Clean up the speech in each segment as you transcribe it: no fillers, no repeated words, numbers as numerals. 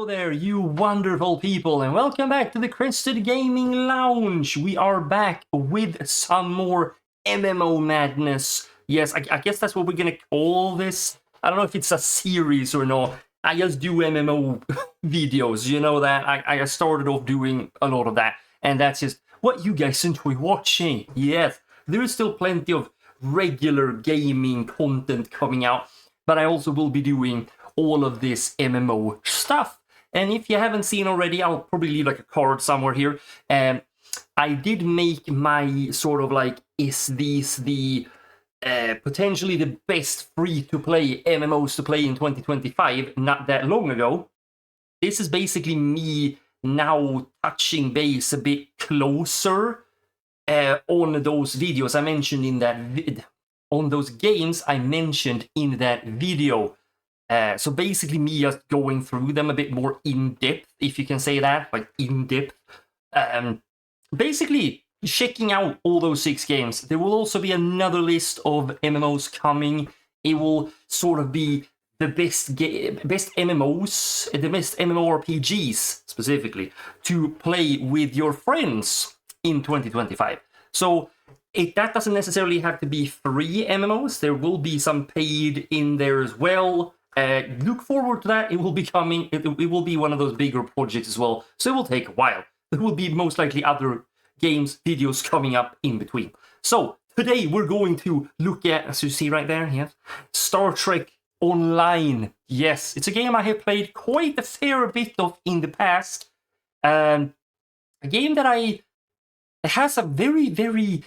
Hello there, you wonderful people, and welcome back to the Crested Gaming Lounge. We are back with some more MMO madness. Yes, I guess that's what we're gonna call this. I don't know if it's a series or not. I just do MMO videos, you know that. I started off doing a lot of that, and that's just what you guys enjoy watching. Yes, there is still plenty of regular gaming content coming out, but I also will be doing all of this MMO stuff. And if you haven't seen already, I'll probably leave like a card somewhere here. I did make my sort of like, is these the potentially the best free-to-play MMOs to play in 2025 not that long ago. This is basically me now touching base a bit closer on those videos I mentioned in that on those games I mentioned in that video. So basically me just going through them a bit more in-depth, if you can say that, like in-depth. Basically checking out all those 6 games. There will also be another list of MMOs coming. It will sort of be the best MMOs, the best MMORPGs specifically, to play with your friends in 2025. So that doesn't necessarily have to be free MMOs. There will be some paid in there as well. Look forward to that. It will be coming. It will be one of those bigger projects as well. So it will take a while. There will be most likely other games, videos coming up in between. So today we're going to look at, as you see right there, yes, Star Trek Online. Yes, it's a game I have played quite a fair bit of in the past. A game that it has a very, very,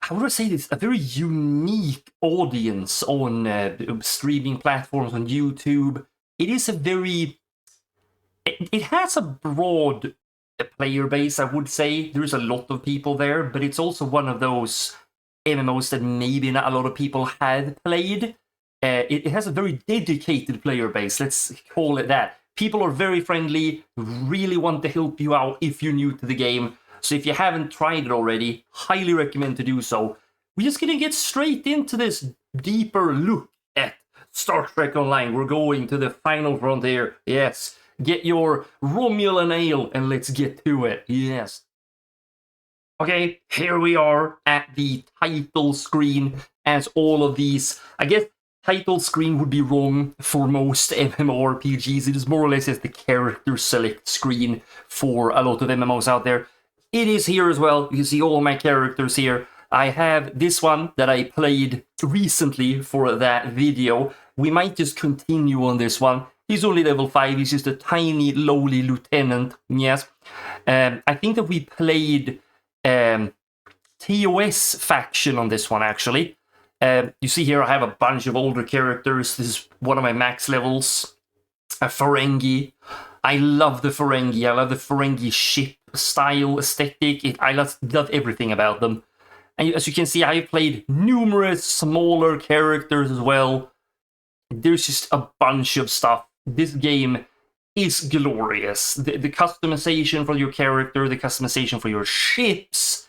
how would I say this? A very unique audience on streaming platforms on YouTube. It is a very... It has a broad player base, I would say. There's a lot of people there, but it's also one of those MMOs that maybe not a lot of people have played. It has a very dedicated player base, let's call it that. People are very friendly, really want to help you out if you're new to the game. So if you haven't tried it already, highly recommend to do so. We're just gonna get straight into this deeper look at Star Trek Online. We're going to the final frontier. Yes, get your Romulan ale and let's get to it. Yes. Okay, here we are at the title screen as all of these. I guess title screen would be wrong for most MMORPGs. It is more or less as the character select screen for a lot of MMOs out there. It is here as well. You can see all my characters here. I have this one that I played recently for that video. We might just continue on this one. He's only level 5. He's just a tiny, lowly lieutenant. Yes. I think that we played TOS faction on this one, actually. You see here I have a bunch of older characters. This is one of my max levels. A Ferengi. I love the Ferengi. I love the Ferengi ship style aesthetic. I love everything about them. And as you can see, I've played numerous smaller characters as well. There's just a bunch of stuff. This game is glorious. The customization for your character, the customization for your ships,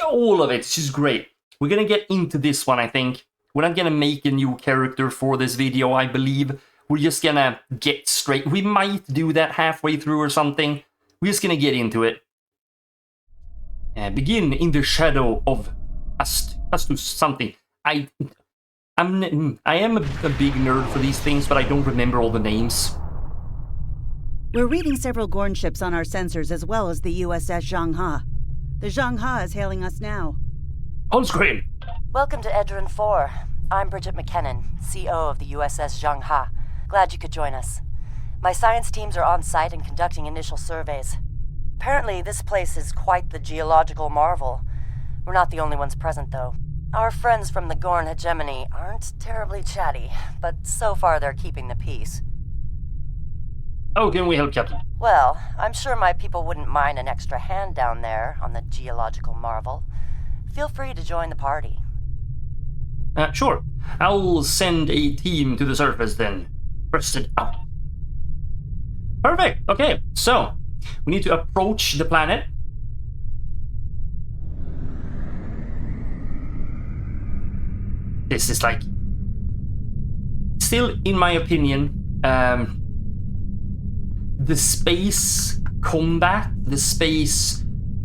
all of it's just great. We're gonna get into this one, I think. We're not gonna make a new character for this video, I believe. We're just gonna get straight. We might do that halfway through or something. We're just gonna get into it. Begin in the shadow of Astus something. I am a big nerd for these things, but I don't remember all the names. We're reading several Gorn ships on our sensors as well as the USS Zhangha. The Zhangha is hailing us now. On screen. Welcome to Edron 4. I'm Bridget McKinnon, CO of the USS Zhangha. Glad you could join us. My science teams are on site and conducting initial surveys. Apparently, this place is quite the geological marvel. We're not the only ones present, though. Our friends from the Gorn hegemony aren't terribly chatty, but so far they're keeping the peace. How can we help, Captain? Well, I'm sure my people wouldn't mind an extra hand down there on the geological marvel. Feel free to join the party. Sure. I'll send a team to the surface then. Press it up. Perfect. Okay, so we need to approach the planet. This is like, still in my opinion, the space combat, the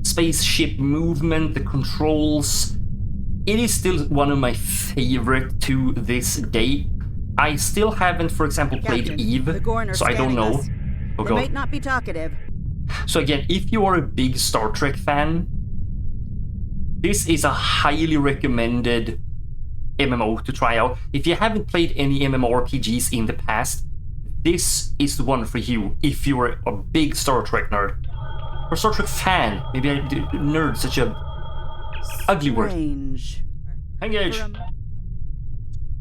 spaceship movement, the controls, it is still one of my favorite to this day. I still haven't, for example, played Captain, Eve, the Gorn are so I don't scanning know. us. Oh, They God. might not be talkative. So again, if you are a big Star Trek fan, this is a highly recommended MMO to try out. If you haven't played any MMORPGs in the past, this is the one for you if you're a big Star Trek nerd. Or Star Trek fan. Maybe nerd, such a ugly word. Strange. Engage. For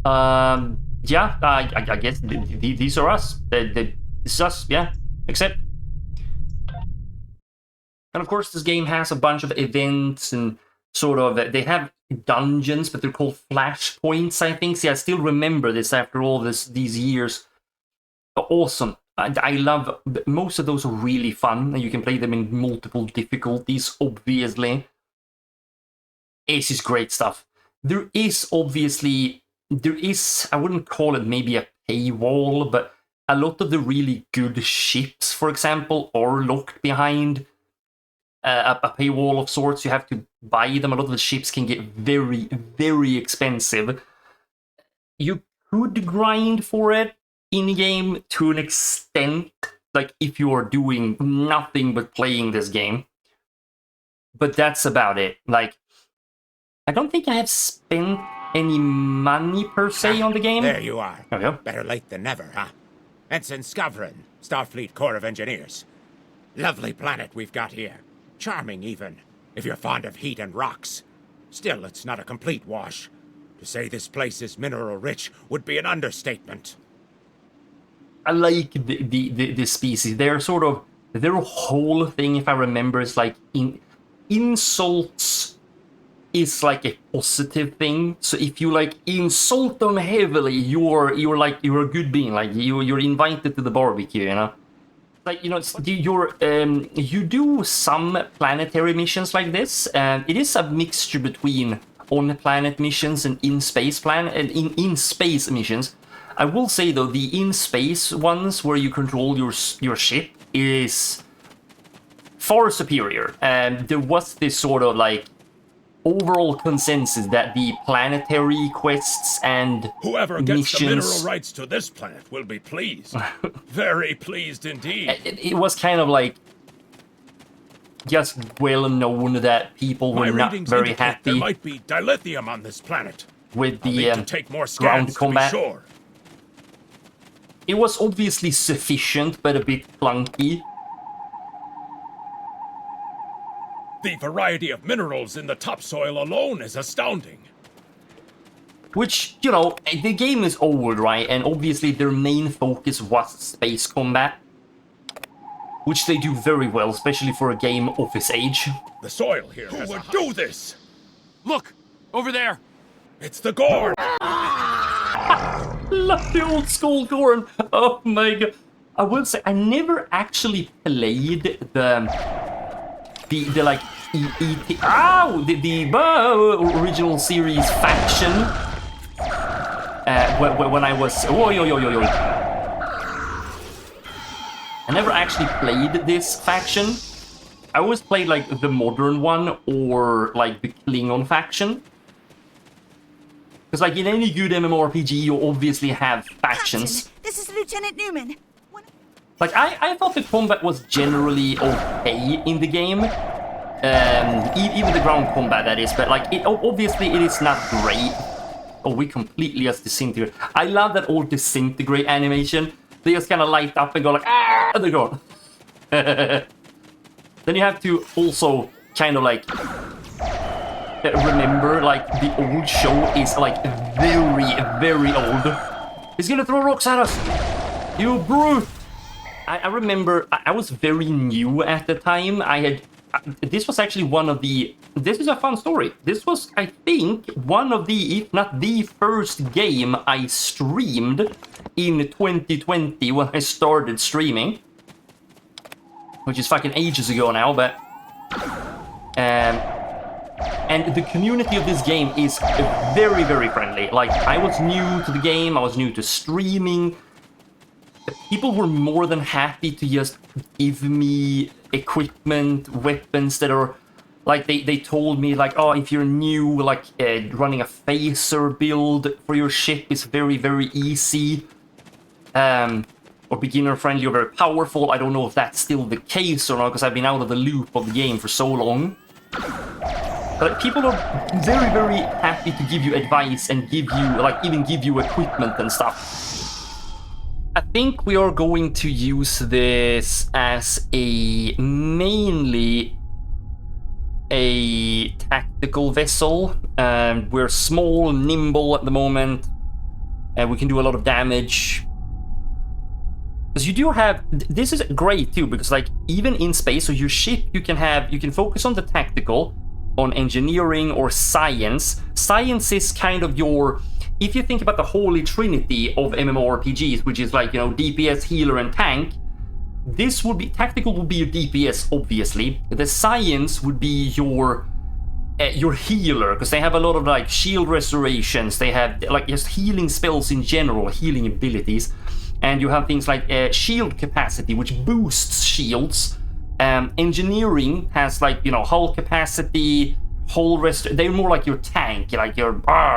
a- Yeah, I guess these are us. This is us, yeah. Accept. And of course, this game has a bunch of events and sort of, they have dungeons, but they're called flashpoints, I think. See, I still remember this after all these years. Awesome. I love, most of those are really fun, and you can play them in multiple difficulties, obviously. This is great stuff. There is, I wouldn't call it maybe a paywall, but a lot of the really good ships, for example, are locked behind a paywall of sorts. You have to buy them. A lot of the ships can get very, very expensive. You could grind for it in-game to an extent, like if you are doing nothing but playing this game. But that's about it. Like, I don't think I have spent any money per se on the game. There you are. There we go. Better late than never, huh? Ensign Skavron, Starfleet Corps of Engineers. Lovely planet we've got here. Charming, even, if you're fond of heat and rocks. Still, it's not a complete wash. To say this place is mineral-rich would be an understatement. I like the species. They're sort of, their whole thing, if I remember, is like insults is like a positive thing. So if you like insult them heavily, you're a good being. Like you're invited to the barbecue, you know. Like, you know, you do some planetary missions like this, and it is a mixture between on-planet missions and in-space in-space missions. I will say though, the in-space ones where you control your ship is far superior. And there was this sort of like overall consensus that the planetary quests and Whoever gets the mineral missions, rights to this planet will be pleased. Very pleased indeed. it was kind of like just well known that people My were not readings very indicate there happy might be dilithium on this planet. with I'll need the to take more ground scans combat. to be sure. It was obviously sufficient, but a bit clunky. The variety of minerals in the topsoil alone is astounding. Which, you know, the game is old, right? And obviously their main focus was space combat, which they do very well, especially for a game of its age. The soil here Who would do this? Look! Over there! It's the Gorn! Love the old school Gorn. Oh my god. I will say, I never actually played the like the original series faction when I was I never actually played this faction. I always played like the modern one or like the Klingon faction. Because like in any good MMORPG, you obviously have factions. Captain, this is Lieutenant Newman. Like, I thought the combat was generally okay in the game. Even the ground combat, that is. But, like, obviously it is not great. Oh, we completely just disintegrate. I love that old disintegrate animation. They just kind of light up and go like, ah, and they're gone. Then you have to also kind of, like, remember, like, the old show is, like, very, very old. He's gonna throw rocks at us! You brute! I remember I was very new at the time. This was actually one of the... This is a fun story. This was, I think, one of the, if not the first game I streamed in 2020 when I started streaming. Which is fucking ages ago now, but... And the community of this game is very, very friendly. Like, I was new to the game, I was new to streaming. people were more than happy to just give me equipment, weapons that are like they told me like, oh, if you're new, like running a phaser build for your ship is very, very easy. Or beginner friendly or very powerful. I don't know if that's still the case or not, because I've been out of the loop of the game for so long. But people are very, very happy to give you advice and give you, like, even give you equipment and stuff. I think we are going to use this as mainly a tactical vessel. We're small, nimble at the moment, and we can do a lot of damage. Because you do have, this is great too, because like even in space, so your ship you can focus on the tactical, on engineering or science. Science is kind of your, if you think about the holy trinity of MMORPGs, which is like, you know, DPS, healer, and tank, this would be, tactical would be your DPS, obviously. The science would be your healer, because they have a lot of like shield restorations, they have like just healing spells in general, healing abilities. And you have things like shield capacity, which boosts shields. Engineering has like, you know, hull capacity, hull rest. They're more like your tank, like your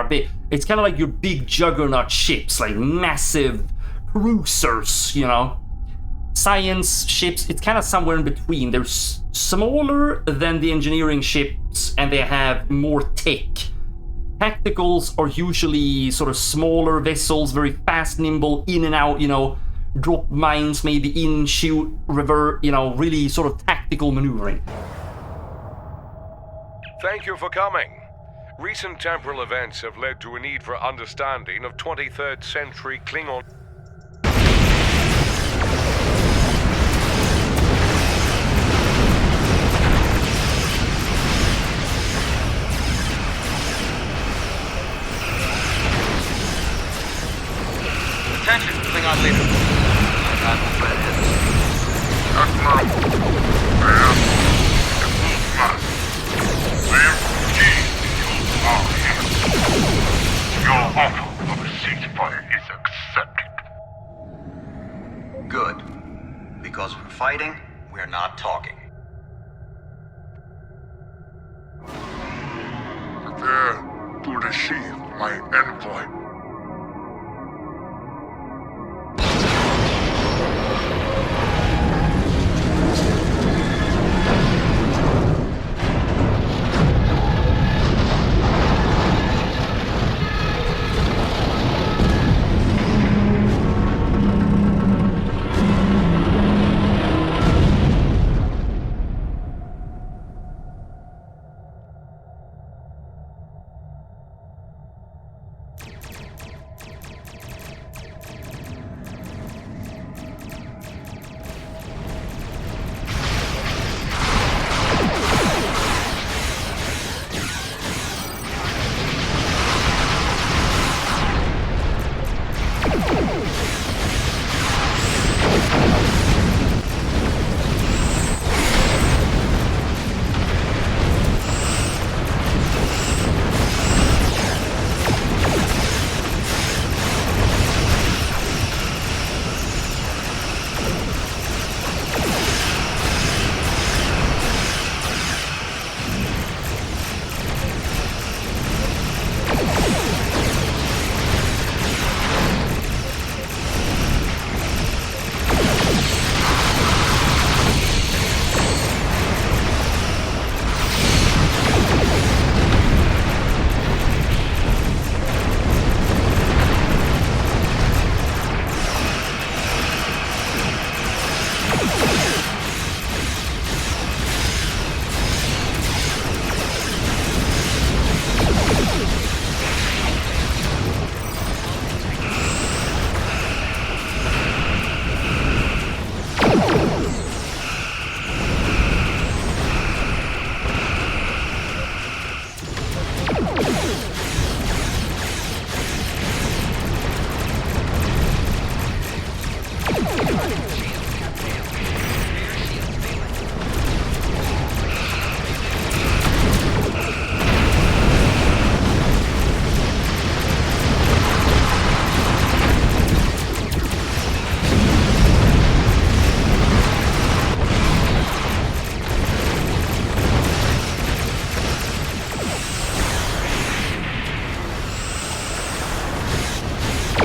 big. It's kind of like your big juggernaut ships, like massive cruisers, you know. Science ships, it's kind of somewhere in between. They're smaller than the engineering ships, and they have more tech. Tacticals are usually sort of smaller vessels, very fast, nimble, in and out, you know, drop mines, maybe in, shoot, revert, you know, really sort of tactical maneuvering. Thank you for coming. Recent temporal events have led to a need for understanding of 23rd century Klingon. Attention, Klingon leader. Your offer of a ceasefire is accepted. Good. Because we're fighting, we're not talking. Prepare to receive my envoy.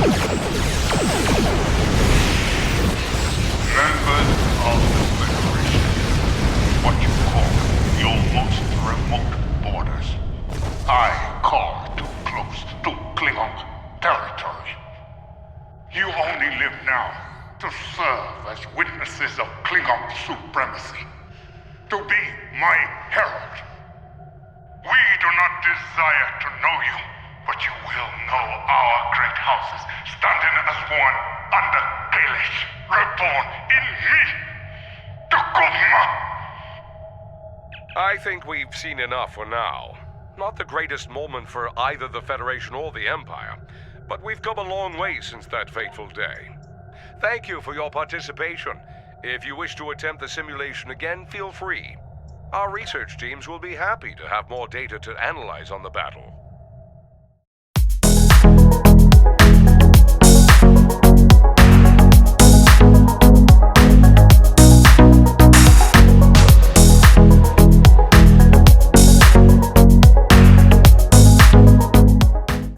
Members of the Federation, what you call your most remote borders, I call too close to Klingon territory. You only live now to serve as witnesses of Klingon supremacy, to be my herald. We do not desire to know you, but you will know our great houses standing as one under Kalish, reborn in me, Tukuma. I think we've seen enough for now. Not the greatest moment for either the Federation or the Empire, but we've come a long way since that fateful day. Thank you for your participation. If you wish to attempt the simulation again, feel free. Our research teams will be happy to have more data to analyze on the battle.